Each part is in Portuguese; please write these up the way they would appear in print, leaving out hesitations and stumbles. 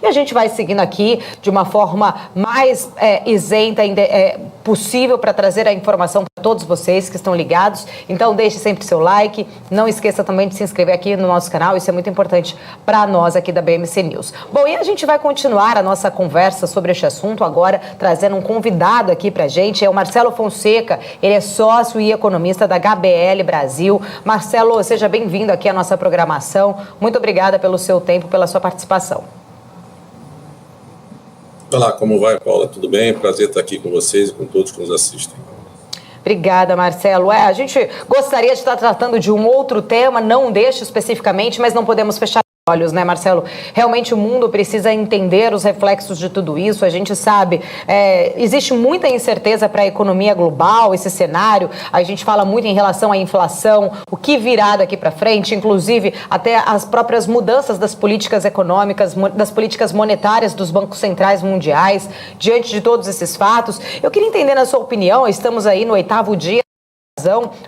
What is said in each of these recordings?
E a gente vai seguindo aqui de uma forma mais isenta possível para trazer a informação para todos vocês que estão ligados. Então deixe sempre seu like, não esqueça também de se inscrever aqui no nosso canal, isso é muito importante para nós aqui da BMC News. Bom, e a gente vai continuar a nossa conversa sobre este assunto agora, trazendo um convidado aqui para a gente, é o Marcelo Fonseca, ele é sócio e economista da HBL Brasil. Marcelo, seja bem-vindo aqui à nossa programação, muito obrigada pelo seu tempo, pela sua participação. Olá, como vai, Paula? Tudo bem? Prazer estar aqui com vocês e com todos que nos assistem. Obrigada, Marcelo. A gente gostaria de estar tratando de um outro tema, não deste especificamente, mas não podemos fechar olhos, né, Marcelo? Realmente o mundo precisa entender os reflexos de tudo isso. A gente sabe, existe muita incerteza para a economia global, esse cenário. A gente fala muito em relação à inflação, o que virá daqui para frente, inclusive até as próprias mudanças das políticas econômicas, das políticas monetárias dos bancos centrais mundiais. Diante de todos esses fatos, eu queria entender, na sua opinião, estamos aí no 8º dia.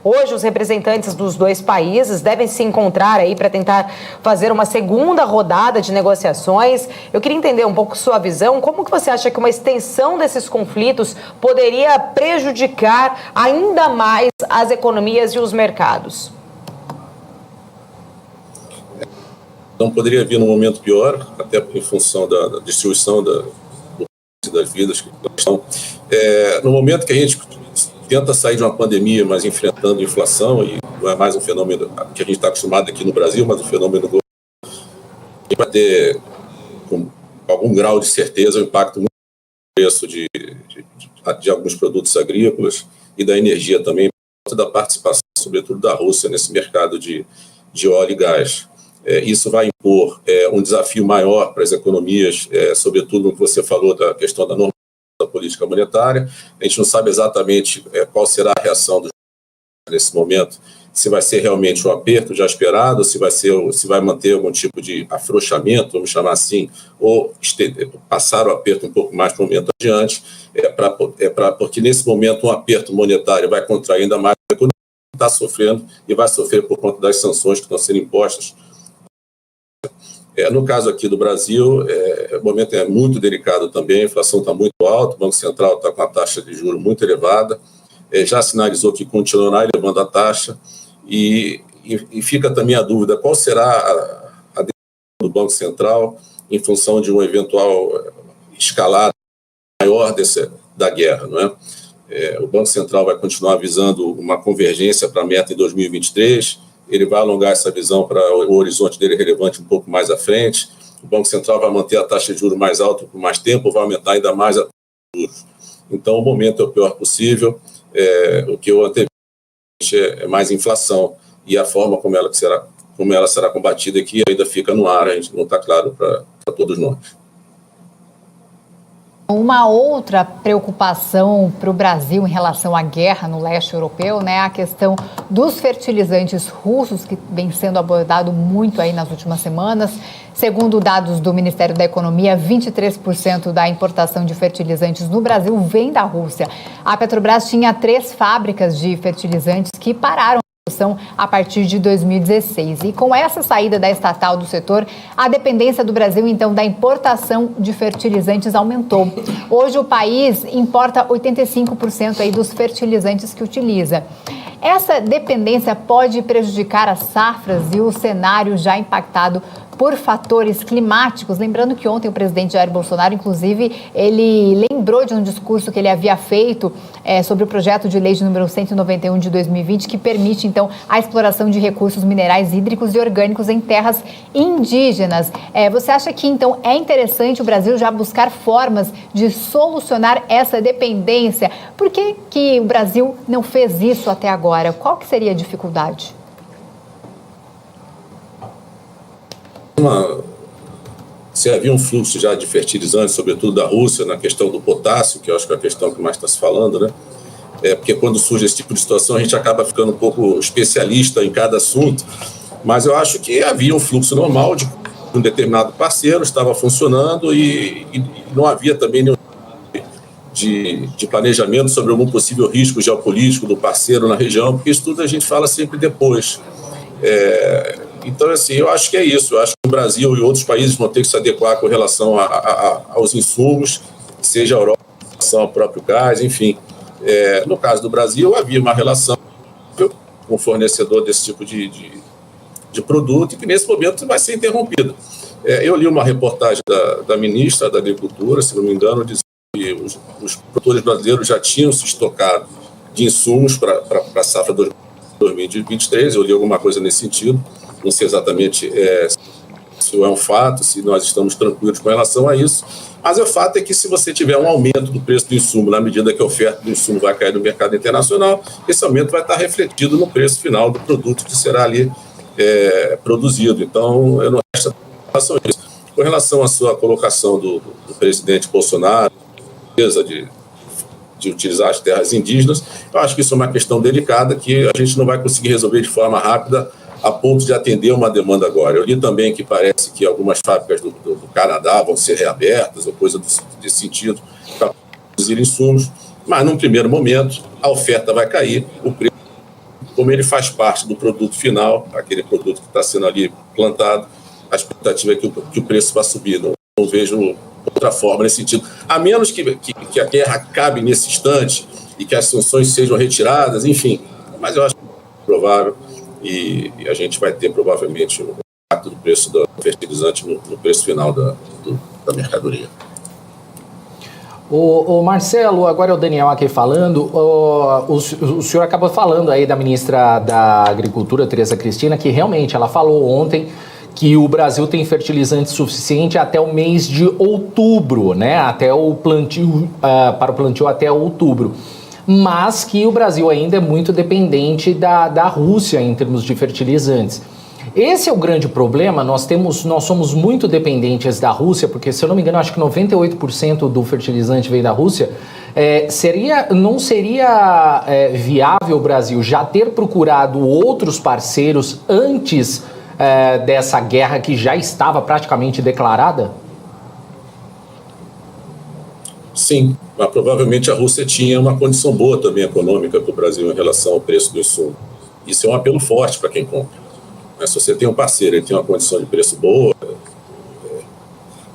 Hoje os representantes dos dois países devem se encontrar aí para tentar fazer uma segunda rodada de negociações. Eu queria entender um pouco sua visão. Como que você acha que uma extensão desses conflitos poderia prejudicar ainda mais as economias e os mercados? Não poderia vir num momento pior, até em função da distribuição das vidas que estão. No momento que a gente tenta sair de uma pandemia, mas enfrentando a inflação, e não é mais um fenômeno que a gente está acostumado aqui no Brasil, mas um fenômeno global, que vai ter, com algum grau de certeza, um impacto muito no preço de alguns produtos agrícolas e da energia também, da participação, sobretudo, da Rússia nesse mercado de óleo e gás. Isso vai impor um desafio maior para as economias, sobretudo no que você falou da questão da normalização da política monetária. A gente não sabe exatamente qual será a reação dos nesse momento, se vai ser realmente um aperto já esperado, se vai manter algum tipo de afrouxamento, vamos chamar assim, ou passar o aperto um pouco mais para o momento adiante, porque nesse momento um aperto monetário vai contrair ainda mais a economia que está sofrendo e vai sofrer por conta das sanções que estão sendo impostas. No caso aqui do Brasil, o momento é muito delicado também, a inflação está muito alta, o Banco Central está com a taxa de juros muito elevada, já sinalizou que continuará elevando a taxa, e fica também a dúvida qual será a decisão do Banco Central em função de uma eventual escalada maior da guerra, não é? O Banco Central vai continuar visando uma convergência para a meta em 2023, ele vai alongar essa visão para o horizonte dele relevante um pouco mais à frente. O Banco Central vai manter a taxa de juros mais alta por mais tempo, vai aumentar ainda mais a taxa de juros. Então, o momento é o pior possível. O que eu antevejo é mais inflação, e a forma como ela será combatida aqui ainda fica no ar, a gente não está claro para todos nós. Uma outra preocupação para o Brasil em relação à guerra no leste europeu, né, a questão dos fertilizantes russos, que vem sendo abordado muito aí nas últimas semanas. Segundo dados do Ministério da Economia, 23% da importação de fertilizantes no Brasil vem da Rússia. A Petrobras tinha 3 fábricas de fertilizantes que pararam a partir de 2016. E com essa saída da estatal do setor, a dependência do Brasil, então, da importação de fertilizantes aumentou. Hoje o país importa 85% aí dos fertilizantes que utiliza. Essa dependência pode prejudicar as safras e o cenário já impactado por fatores climáticos. Lembrando que ontem o presidente Jair Bolsonaro, inclusive, ele lembrou de um discurso que ele havia feito sobre o projeto de lei de número 191 de 2020, que permite, então, a exploração de recursos minerais hídricos e orgânicos em terras indígenas. Você acha que, então, é interessante o Brasil já buscar formas de solucionar essa dependência? Por que o Brasil não fez isso até agora? Qual que seria a dificuldade? Se havia um fluxo já de fertilizantes, sobretudo da Rússia, na questão do potássio, que eu acho que é a questão que mais está se falando, né? Porque quando surge esse tipo de situação, a gente acaba ficando um pouco especialista em cada assunto, mas eu acho que havia um fluxo normal de um determinado parceiro, estava funcionando e não havia também nenhum de planejamento sobre algum possível risco geopolítico do parceiro na região, porque isso tudo a gente fala sempre depois. Então, assim, eu acho que é isso. Eu acho que o Brasil e outros países vão ter que se adequar com relação aos insumos, seja a Europa, em relação ao próprio gás, enfim. No caso do Brasil, havia uma relação com o fornecedor desse tipo de produto e que, nesse momento, vai ser interrompida. Eu li uma reportagem da ministra da Agricultura, se não me engano, dizendo que os produtores brasileiros já tinham se estocado de insumos para a safra 2023. Eu li alguma coisa nesse sentido. Não sei exatamente se é um fato, se nós estamos tranquilos com relação a isso, mas o fato é que se você tiver um aumento do preço do insumo, na medida que a oferta do insumo vai cair no mercado internacional, esse aumento vai estar refletido no preço final do produto que será ali produzido. Então, eu não resta com relação a isso. Com relação à sua colocação do presidente Bolsonaro, de utilizar as terras indígenas, eu acho que isso é uma questão delicada que a gente não vai conseguir resolver de forma rápida a ponto de atender uma demanda agora. Eu li também que parece que algumas fábricas do Canadá vão ser reabertas, ou coisa desse sentido, para produzir insumos, mas num primeiro momento a oferta vai cair, o preço, como ele faz parte do produto final, aquele produto que está sendo ali plantado, a expectativa é que o preço vai subir. Não vejo outra forma nesse sentido. A menos que a guerra acabe nesse instante e que as sanções sejam retiradas, enfim. Mas eu acho provável e a gente vai ter provavelmente o impacto do preço do fertilizante no preço final da mercadoria. O Marcelo, agora é o Daniel aqui falando. O senhor acabou falando aí da ministra da Agricultura, Tereza Cristina, que realmente ela falou ontem que o Brasil tem fertilizante suficiente até o mês de outubro, né? Até o plantio, para o plantio até outubro. Mas que o Brasil ainda é muito dependente da Rússia em termos de fertilizantes. Esse é o grande problema, nós somos muito dependentes da Rússia, porque, se eu não me engano, acho que 98% do fertilizante vem da Rússia. Não seria viável o Brasil já ter procurado outros parceiros antes dessa guerra que já estava praticamente declarada? Sim, mas provavelmente a Rússia tinha uma condição boa também econômica para o Brasil em relação ao preço do insumo. Isso é um apelo forte para quem compra. Mas se você tem um parceiro e tem uma condição de preço boa,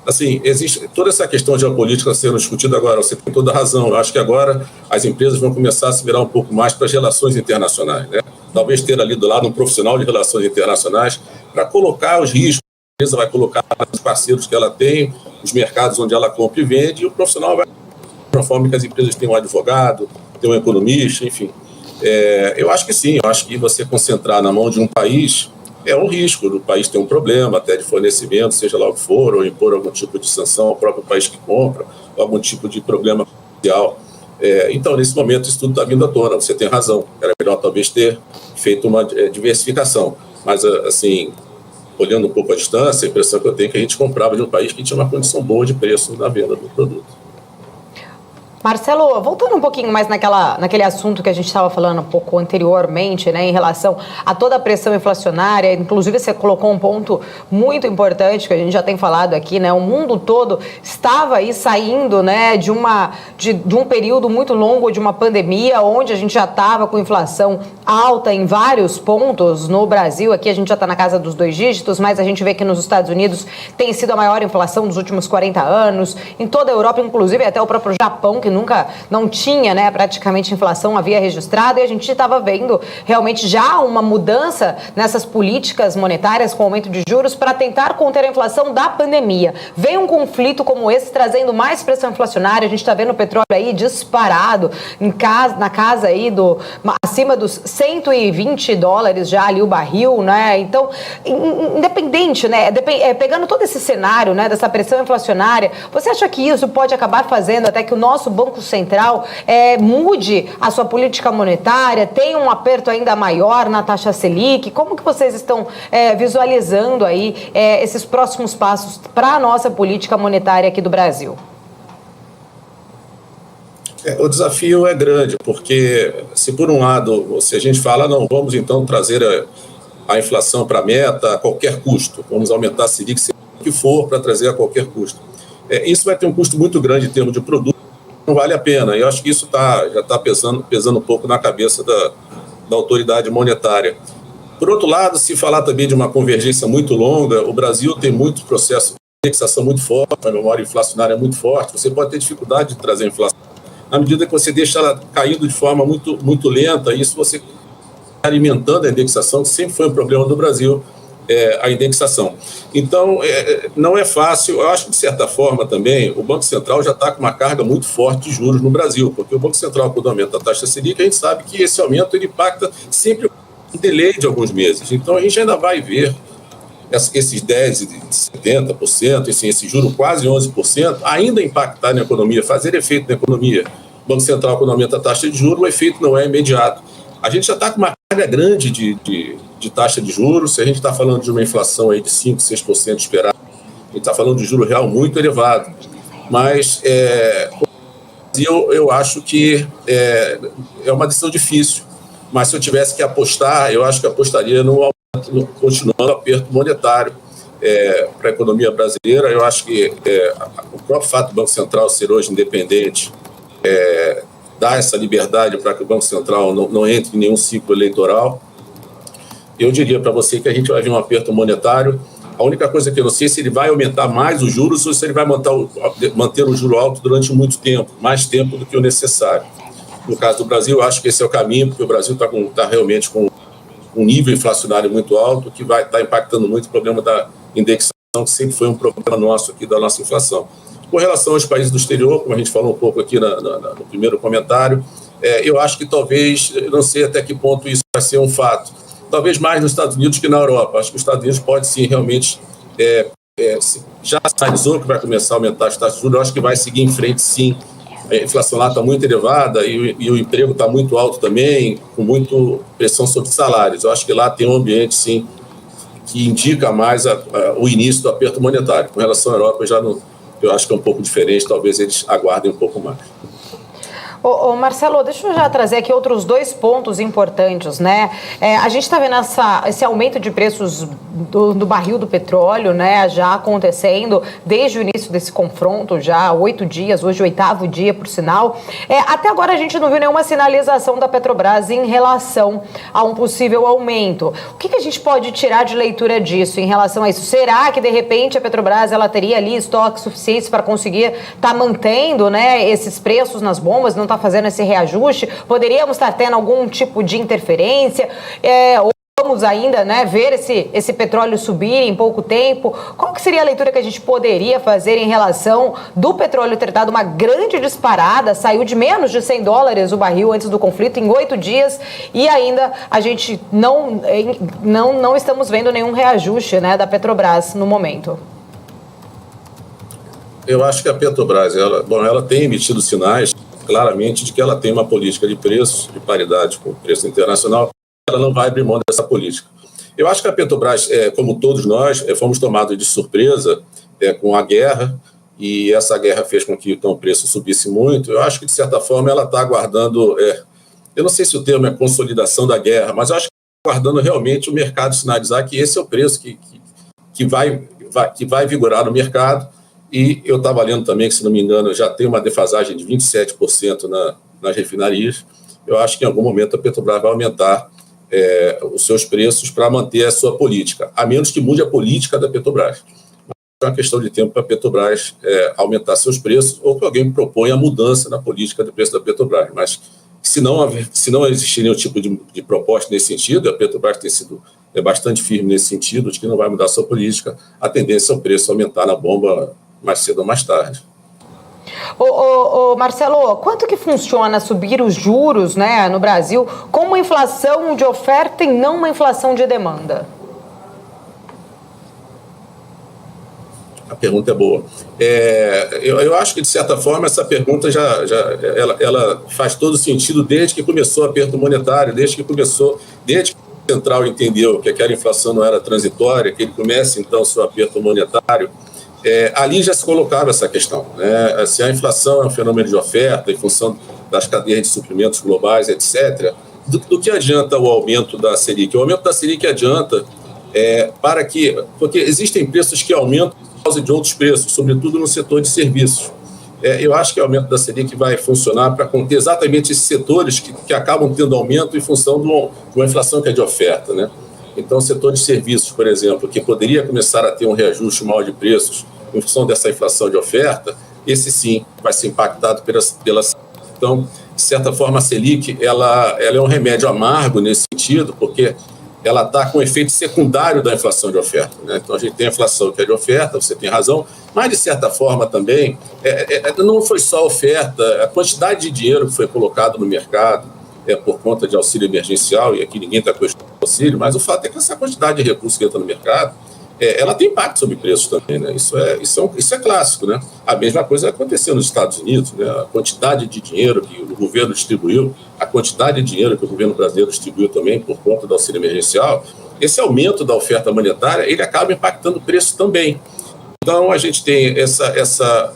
assim, existe toda essa questão geopolítica sendo discutida agora, você tem toda a razão. Eu acho que agora as empresas vão começar a se virar um pouco mais para as relações internacionais, né? Talvez ter ali do lado um profissional de relações internacionais para colocar os riscos. A empresa vai colocar os parceiros que ela tem, os mercados onde ela compra e vende, e o profissional vai de uma forma que as empresas têm um advogado, têm um economista, enfim. Eu acho que sim, eu acho que você concentrar na mão de um país é um risco do país ter um problema, até de fornecimento, seja lá o que for, ou impor algum tipo de sanção ao próprio país que compra, ou algum tipo de problema social. Então, nesse momento, isso tudo está vindo à tona, você tem razão. Era melhor talvez ter feito uma diversificação, mas, assim, olhando um pouco a distância, a impressão que eu tenho é que a gente comprava de um país que tinha uma condição boa de preço na venda do produto. Marcelo, voltando um pouquinho mais naquele assunto que a gente estava falando um pouco anteriormente, né, em relação a toda a pressão inflacionária, inclusive você colocou um ponto muito importante que a gente já tem falado aqui, né, o mundo todo estava aí saindo, né, de um período muito longo de uma pandemia, onde a gente já estava com inflação alta em vários pontos. No Brasil, aqui a gente já está na casa dos 2 dígitos, mas a gente vê que nos Estados Unidos tem sido a maior inflação dos últimos 40 anos, em toda a Europa, inclusive até o próprio Japão, que não tinha, né, praticamente inflação havia registrado, e a gente estava vendo realmente já uma mudança nessas políticas monetárias com aumento de juros para tentar conter a inflação da pandemia. Vem um conflito como esse trazendo mais pressão inflacionária, a gente está vendo o petróleo aí disparado na casa aí acima dos $120 já ali o barril, né? Então, independente, né, pegando todo esse cenário, né, dessa pressão inflacionária, você acha que isso pode acabar fazendo até que o nosso Banco Central mude a sua política monetária, tenha um aperto ainda maior na taxa Selic? Como que vocês estão visualizando aí esses próximos passos para a nossa política monetária aqui do Brasil? O desafio é grande, porque se por um lado a gente fala, não, vamos então trazer a inflação para a meta a qualquer custo, vamos aumentar a Selic, seja o que for, para trazer a qualquer custo. Isso vai ter um custo muito grande em termos de produto, não vale a pena. E eu acho que isso já está pesando um pouco na cabeça da autoridade monetária. Por outro lado, se falar também de uma convergência muito longa, o Brasil tem muito processo de indexação muito forte, a memória inflacionária é muito forte, você pode ter dificuldade de trazer a inflação. Na medida que você deixa ela caindo de forma muito, muito lenta, isso você alimentando a indexação, que sempre foi um problema do Brasil, a indexação. Então, não é fácil. Eu acho que, de certa forma, também, o Banco Central já está com uma carga muito forte de juros no Brasil, porque o Banco Central, quando aumenta a taxa Selic, a gente sabe que esse aumento ele impacta sempre um delay de alguns meses. Então, a gente ainda vai ver esses 10% e 70%, esse juro quase 11%, ainda impactar na economia, fazer efeito na economia. O Banco Central, quando aumenta a taxa de juros, o efeito não é imediato. A gente já está com uma carga grande de taxa de juros. Se a gente está falando de uma inflação aí de 5%, 6% esperada, a gente está falando de juro real muito elevado. Mas eu acho que é uma decisão difícil. Mas se eu tivesse que apostar, eu acho que apostaria no continuando o aperto monetário para a economia brasileira. Eu acho que o próprio fato do Banco Central ser hoje independente dá essa liberdade para que o Banco Central não entre em nenhum ciclo eleitoral. Eu diria para você que a gente vai ver um aperto monetário. A única coisa que eu não sei é se ele vai aumentar mais os juros ou se ele vai manter o juro alto durante muito tempo, mais tempo do que o necessário. No caso do Brasil, eu acho que esse é o caminho, porque o Brasil está realmente com um nível inflacionário muito alto, que vai estar impactando muito o problema da indexação, que sempre foi um problema nosso aqui da nossa inflação. Com relação aos países do exterior, como a gente falou um pouco aqui no primeiro comentário, eu acho que talvez, não sei até que ponto isso vai ser um fato, talvez mais nos Estados Unidos que na Europa. Acho que os Estados Unidos pode sim realmente, já sinalizou que vai começar a aumentar as taxas de juros, eu acho que vai seguir em frente sim. A inflação lá está muito elevada e o emprego está muito alto também, com muita pressão sobre salários. Eu acho que lá tem um ambiente, sim, que indica mais o início do aperto monetário. Com relação à Europa, eu acho que é um pouco diferente, talvez eles aguardem um pouco mais. Marcelo, deixa eu já trazer aqui outros dois pontos importantes, né? A gente está vendo esse aumento de preços do barril do petróleo, né, já acontecendo desde o início desse confronto, já há 8 dias, hoje o 8º dia, por sinal. Até agora a gente não viu nenhuma sinalização da Petrobras em relação a um possível aumento. O que a gente pode tirar de leitura disso em relação a isso? Será que, de repente, a Petrobras ela teria ali estoques suficientes para conseguir estar mantendo, né, esses preços nas bombas, não está fazendo esse reajuste? Poderíamos estar tendo algum tipo de interferência? Ou vamos ainda, né, ver esse petróleo subir em pouco tempo? Qual que seria a leitura que a gente poderia fazer em relação do petróleo ter dado uma grande disparada, saiu de menos de $100 o barril antes do conflito em 8 dias e ainda a gente não estamos vendo nenhum reajuste, né, da Petrobras no momento? Eu acho que a Petrobras, ela tem emitido sinais claramente de que ela tem uma política de preços, de paridade com o preço internacional, ela não vai abrir mão dessa política. Eu acho que a Petrobras, como todos nós, fomos tomados de surpresa com a guerra, e essa guerra fez com que então, o preço subisse muito. Eu acho que, de certa forma, ela está aguardando, eu não sei se o termo é consolidação da guerra, mas eu acho que está aguardando realmente o mercado sinalizar que esse é o preço que vai vigorar no mercado. E eu estava lendo também que, se não me engano, já tem uma defasagem de 27% nas refinarias. Eu acho que em algum momento a Petrobras vai aumentar os seus preços para manter a sua política, a menos que mude a política da Petrobras. É uma questão de tempo para a Petrobras aumentar seus preços ou que alguém proponha a mudança na política do preço da Petrobras. Mas se não existir nenhum tipo de proposta nesse sentido, a Petrobras tem sido bastante firme nesse sentido, de que não vai mudar a sua política, a tendência é o preço aumentar na bomba mais cedo ou mais tarde. Marcelo, quanto que funciona subir os juros, né, no Brasil com uma inflação de oferta e não uma inflação de demanda? A pergunta é boa. Eu acho que, de certa forma, essa pergunta ela faz todo sentido desde que começou o aperto monetário, desde que o Central entendeu que aquela inflação não era transitória, que ele comece, então, o seu aperto monetário. Ali já se colocava essa questão, né? Se a inflação é um fenômeno de oferta em função das cadeias de suprimentos globais, etc., do que adianta o aumento da Selic? O aumento da Selic adianta porque existem preços que aumentam por causa de outros preços, sobretudo no setor de serviços. Eu acho que o aumento da Selic vai funcionar para conter exatamente esses setores que acabam tendo aumento em função de uma inflação que é de oferta, né? Então, o setor de serviços, por exemplo, que poderia começar a ter um reajuste maior de preços em função dessa inflação de oferta, esse sim vai ser impactado pela. Então, de certa forma, a Selic ela é um remédio amargo nesse sentido, porque ela está com efeito secundário da inflação de oferta, né? Então, a gente tem a inflação que é de oferta, você tem razão, mas, de certa forma, também, não foi só a oferta, a quantidade de dinheiro que foi colocado no mercado por conta de auxílio emergencial, e aqui ninguém está questionando o auxílio, mas o fato é que essa quantidade de recursos que entra no mercado, ela tem impacto sobre preços também, né? Isso é clássico, né? A mesma coisa aconteceu nos Estados Unidos, né? A quantidade de dinheiro que o governo distribuiu, a quantidade de dinheiro que o governo brasileiro distribuiu também por conta do auxílio emergencial, esse aumento da oferta monetária, ele acaba impactando o preço também. Então, a gente tem essa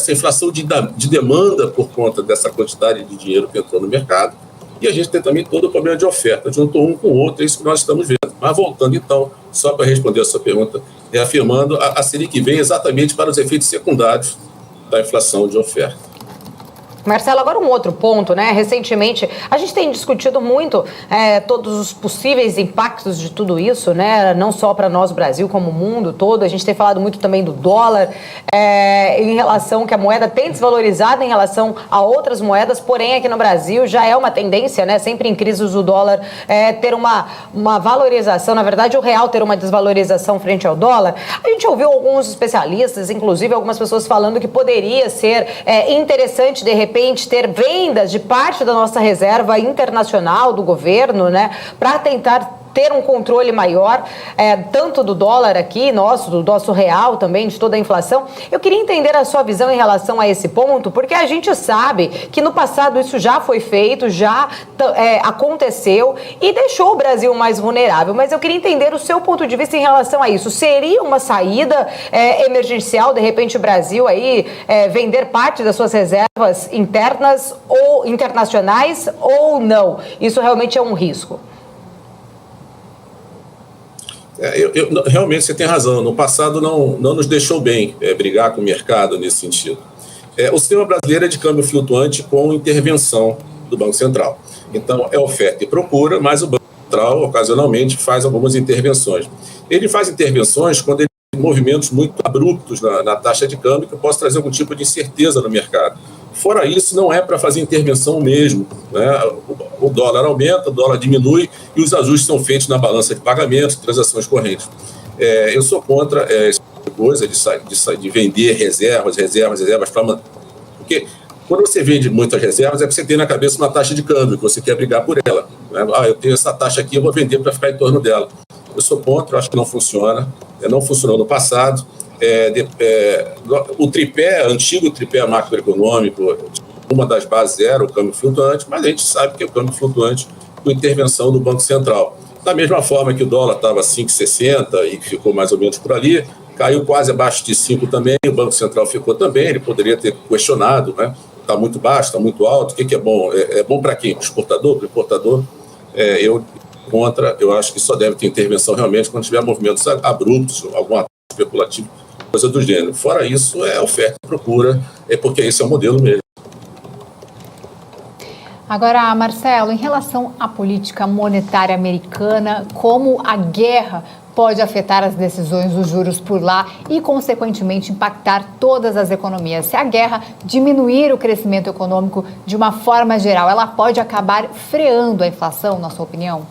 inflação de demanda por conta dessa quantidade de dinheiro que entrou no mercado, e a gente tem também todo o problema de oferta, juntou um com o outro, é isso que nós estamos vendo. Mas voltando então, só para responder a sua pergunta, reafirmando, a Selic vem exatamente para os efeitos secundários da inflação de oferta. Marcelo, agora um outro ponto, né? Recentemente, a gente tem discutido muito todos os possíveis impactos de tudo isso, né? Não só para nós, Brasil, como o mundo todo. A gente tem falado muito também do dólar, em relação que a moeda tem desvalorizado em relação a outras moedas, porém aqui no Brasil já é uma tendência, né? Sempre em crises o dólar ter uma valorização, na verdade o real ter uma desvalorização frente ao dólar. A gente ouviu alguns especialistas, inclusive algumas pessoas falando que poderia ser interessante, de repente, ter vendas de parte da nossa reserva internacional do governo, né, para tentar ter um controle maior, tanto do dólar aqui, do nosso real também, de toda a inflação. Eu queria entender a sua visão em relação a esse ponto, porque a gente sabe que no passado isso já foi feito, já aconteceu e deixou o Brasil mais vulnerável. Mas eu queria entender o seu ponto de vista em relação a isso. Seria uma saída emergencial, de repente, o Brasil aí vender parte das suas reservas internas ou internacionais ou não? Isso realmente é um risco? Realmente você tem razão. No passado não nos deixou bem brigar com o mercado nesse sentido. O sistema brasileiro é de câmbio flutuante com intervenção do Banco Central. Então, é oferta e procura, mas o Banco Central, ocasionalmente, faz algumas intervenções. Ele faz intervenções quando ele tem movimentos muito abruptos na taxa de câmbio que possa trazer algum tipo de incerteza no mercado. Fora isso, não é para fazer intervenção mesmo, né? O dólar aumenta, o dólar diminui e os ajustes são feitos na balança de pagamentos, transações correntes. Eu sou contra essa coisa de vender reservas para... Porque quando você vende muitas reservas, é porque você tem na cabeça uma taxa de câmbio, que você quer brigar por ela, né? Eu tenho essa taxa aqui, eu vou vender para ficar em torno dela. Eu sou contra, eu acho que não funciona, não funcionou no passado. O antigo tripé macroeconômico, uma das bases era o câmbio flutuante, mas a gente sabe que é o câmbio flutuante com intervenção do Banco Central. Da mesma forma que o dólar estava 5,60 e ficou mais ou menos por ali, caiu quase abaixo de 5 também, o Banco Central ficou também, ele poderia ter questionado, né? Está muito baixo, está muito alto, o que é bom? É bom para quem? Para o exportador? Para o importador? Eu acho que só deve ter intervenção realmente quando tiver movimentos abruptos, algum ataque especulativo, coisa do gênero. Fora isso, é oferta e procura, porque esse é o modelo mesmo. Agora, Marcelo, em relação à política monetária americana, como a guerra pode afetar as decisões dos juros por lá e, consequentemente, impactar todas as economias? Se a guerra diminuir o crescimento econômico de uma forma geral, ela pode acabar freando a inflação, na sua opinião?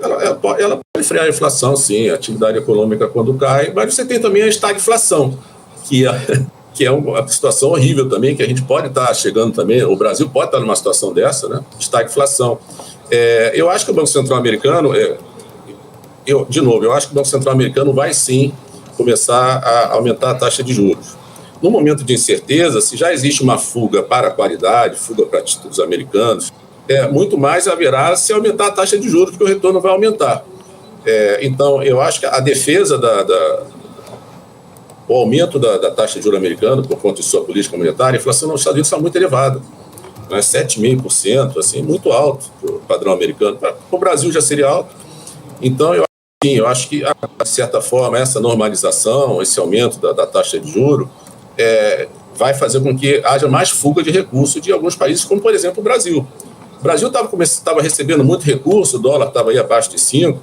Ela pode frear a inflação, sim, a atividade econômica quando cai, mas você tem também a estagflação, que é uma situação horrível também, que a gente pode estar chegando também, o Brasil pode estar numa situação dessa, né? Estagflação. Eu acho que o Banco Central americano, eu acho que o Banco Central americano vai sim começar a aumentar a taxa de juros. No momento de incerteza, se já existe uma fuga para a qualidade, fuga para títulos americanos, muito mais haverá se aumentar a taxa de juros, porque o retorno vai aumentar. Então, eu acho que a defesa o aumento da taxa de juros americana por conta de sua política monetária, a inflação nos Estados Unidos está muito elevada, né? 7,5%, assim, muito alto para o padrão americano. Para o Brasil já seria alto. Então, eu acho que, de certa forma, essa normalização, esse aumento da taxa de juros, vai fazer com que haja mais fuga de recursos de alguns países, como, por exemplo, o Brasil. O Brasil estava recebendo muito recurso, o dólar estava aí abaixo de 5,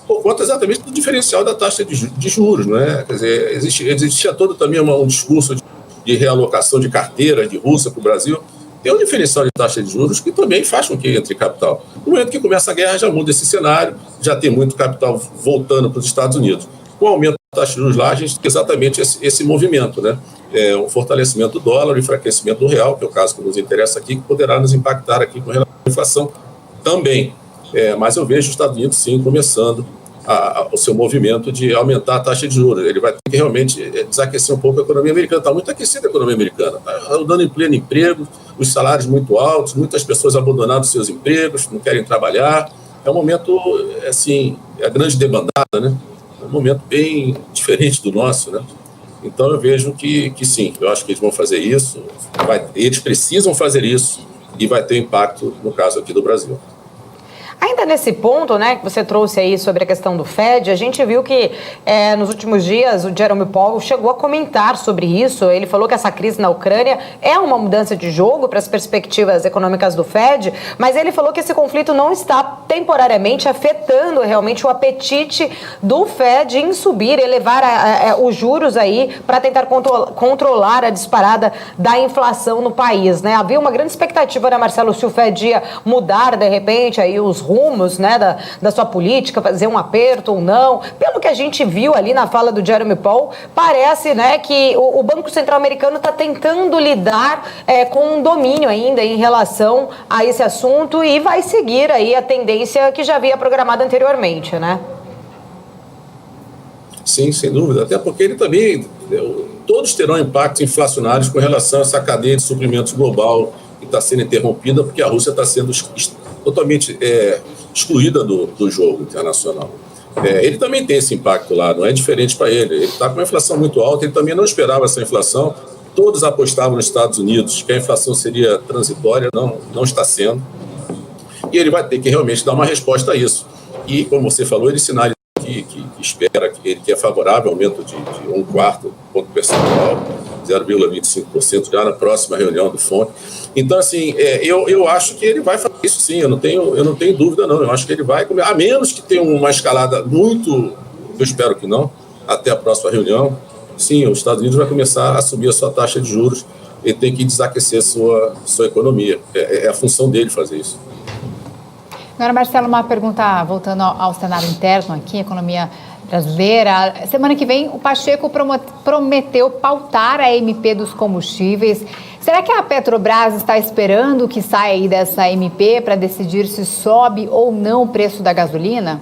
por conta exatamente do diferencial da taxa de juros, não é? Quer dizer, existia todo também um discurso de realocação de carteira de Rússia para o Brasil. Tem um diferencial de taxa de juros que também faz com que entre capital. No momento que começa a guerra, já muda esse cenário, já tem muito capital voltando para os Estados Unidos. Com o aumento da taxa de juros lá, a gente tem exatamente esse movimento, né? Um fortalecimento do dólar, enfraquecimento do real, que é o caso que nos interessa aqui, que poderá nos impactar aqui com relação à inflação também. Mas eu vejo os Estados Unidos, sim, começando o seu movimento de aumentar a taxa de juros. Ele vai ter que realmente desaquecer um pouco a economia americana. Está muito aquecida a economia americana. Está dando em pleno emprego, os salários muito altos, muitas pessoas abandonando seus empregos, não querem trabalhar. É um momento, assim, a grande demandada, né? É um momento bem diferente do nosso, né? Então eu vejo que sim, eu acho que eles vão fazer isso, eles precisam fazer isso e vai ter impacto no caso aqui do Brasil. Ainda nesse ponto, né, que você trouxe aí sobre a questão do Fed, a gente viu que nos últimos dias o Jerome Powell chegou a comentar sobre isso. Ele falou que essa crise na Ucrânia é uma mudança de jogo para as perspectivas econômicas do Fed, mas ele falou que esse conflito não está temporariamente afetando realmente o apetite do Fed em subir, elevar os juros aí para tentar controlar a disparada da inflação no país, né? Havia uma grande expectativa, né, Marcelo, se o Fed ia mudar de repente aí os rumos, né, da sua política, fazer um aperto ou não. Pelo que a gente viu ali na fala do Jerome Powell, parece, né, que o Banco Central americano está tentando lidar com um domínio ainda em relação a esse assunto e vai seguir aí a tendência que já havia programado anteriormente, né? Sim, sem dúvida. Até porque ele também, todos terão impactos inflacionários com relação a essa cadeia de suprimentos global que está sendo interrompida porque a Rússia está sendo totalmente excluída do jogo internacional. Ele também tem esse impacto lá, não é diferente para ele. Ele está com uma inflação muito alta, ele também não esperava essa inflação. Todos apostavam nos Estados Unidos que a inflação seria transitória, não está sendo. E ele vai ter que realmente dar uma resposta a isso. E, como você falou, ele sinaliza que espera, que é favorável ao aumento de 1/4 ponto percentual, 0,25% já na próxima reunião do FONC. Então, assim, eu acho que ele vai fazer isso sim, eu não tenho dúvida não, eu acho que ele vai, a menos que tenha uma escalada muito, eu espero que não, até a próxima reunião, sim, os Estados Unidos vai começar a subir a sua taxa de juros, ele tem que desaquecer sua economia, é a função dele fazer isso. Agora, Marcelo, uma pergunta voltando ao cenário interno aqui, economia brasileira. Semana que vem, o Pacheco prometeu pautar a MP dos combustíveis. Será que a Petrobras está esperando que saia aí dessa MP para decidir se sobe ou não o preço da gasolina?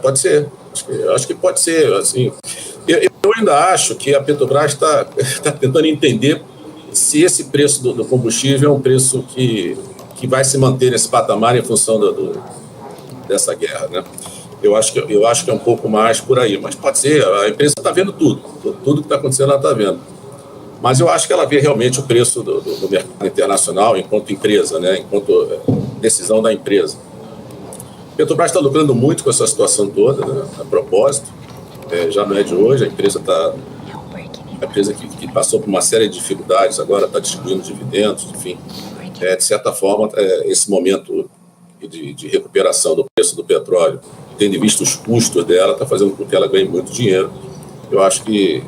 Pode ser. Acho que pode ser. Assim, eu ainda acho que a Petrobras está tentando entender se esse preço do combustível é um preço que vai se manter nesse patamar em função dessa guerra, né? Eu acho que é um pouco mais por aí, mas pode ser, a empresa está vendo tudo que está acontecendo ela está vendo. Mas eu acho que ela vê realmente o preço do mercado internacional enquanto empresa, né? Enquanto decisão da empresa. A Petrobras está lucrando muito com essa situação toda, né? A propósito, já não é de hoje, a empresa que passou por uma série de dificuldades, agora está distribuindo dividendos, enfim. De certa forma, esse momento de recuperação do preço do petróleo, tendo visto os custos dela, está fazendo com que ela ganhe muito dinheiro. Eu acho que,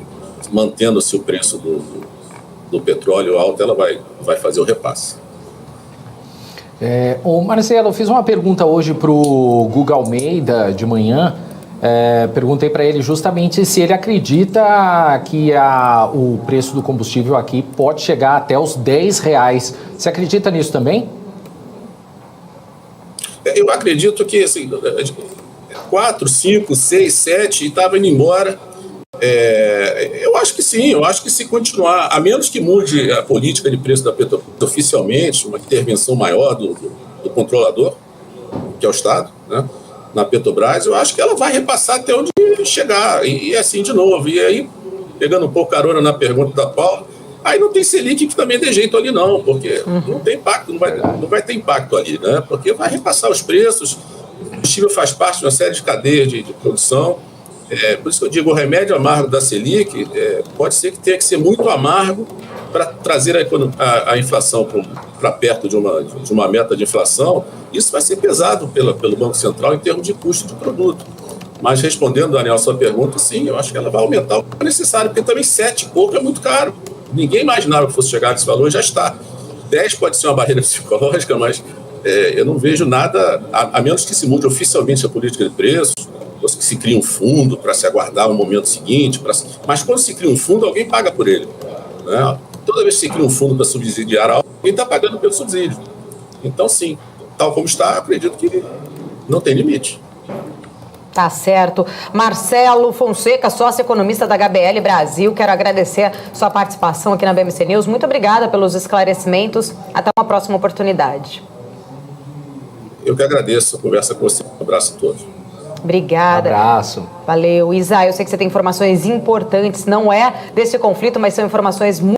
mantendo-se o preço do petróleo alto, ela vai fazer o repasse. Marcelo, eu fiz uma pergunta hoje para o Guga Almeida de manhã. Perguntei para ele justamente se ele acredita que o preço do combustível aqui pode chegar até os R$10. Você acredita nisso também? Eu acredito que assim, 4, 5, 6, 7 e estava indo embora. Eu acho que sim, eu acho que se continuar, a menos que mude a política de preço da Petrobras oficialmente, uma intervenção maior do controlador, que é o Estado, né, na Petrobras, eu acho que ela vai repassar até onde chegar, e assim de novo. E aí, pegando um pouco carona na pergunta da Paula, aí não tem Selic que também dê jeito ali não, porque não tem impacto, não vai ter impacto ali, né? Porque vai repassar os preços, o combustível faz parte de uma série de cadeias de produção. Por isso que eu digo, o remédio amargo da Selic pode ser que tenha que ser muito amargo para trazer a inflação para perto de uma meta de inflação, isso vai ser pesado pelo Banco Central em termos de custo de produto. Mas respondendo, Daniel, a sua pergunta, sim, eu acho que ela vai aumentar o que é necessário, porque também 7 e pouco é muito caro. Ninguém imaginava que fosse chegar nesse valor, já está. 10 pode ser uma barreira psicológica, mas eu não vejo nada, a menos que se mude oficialmente a política de preços, ou que se crie um fundo para se aguardar o momento seguinte. Mas quando se cria um fundo, alguém paga por ele. Né? Toda vez que se cria um fundo para subsidiar algo, alguém está pagando pelo subsídio. Então, sim, tal como está, acredito que não tem limite. Tá certo. Marcelo Fonseca, sócio economista da HBL Brasil, quero agradecer a sua participação aqui na BMC News. Muito obrigada pelos esclarecimentos. Até uma próxima oportunidade. Eu que agradeço a conversa com você. Um abraço a todos. Obrigada. Um abraço. Valeu. Isa, eu sei que você tem informações importantes, não é desse conflito, mas são informações muito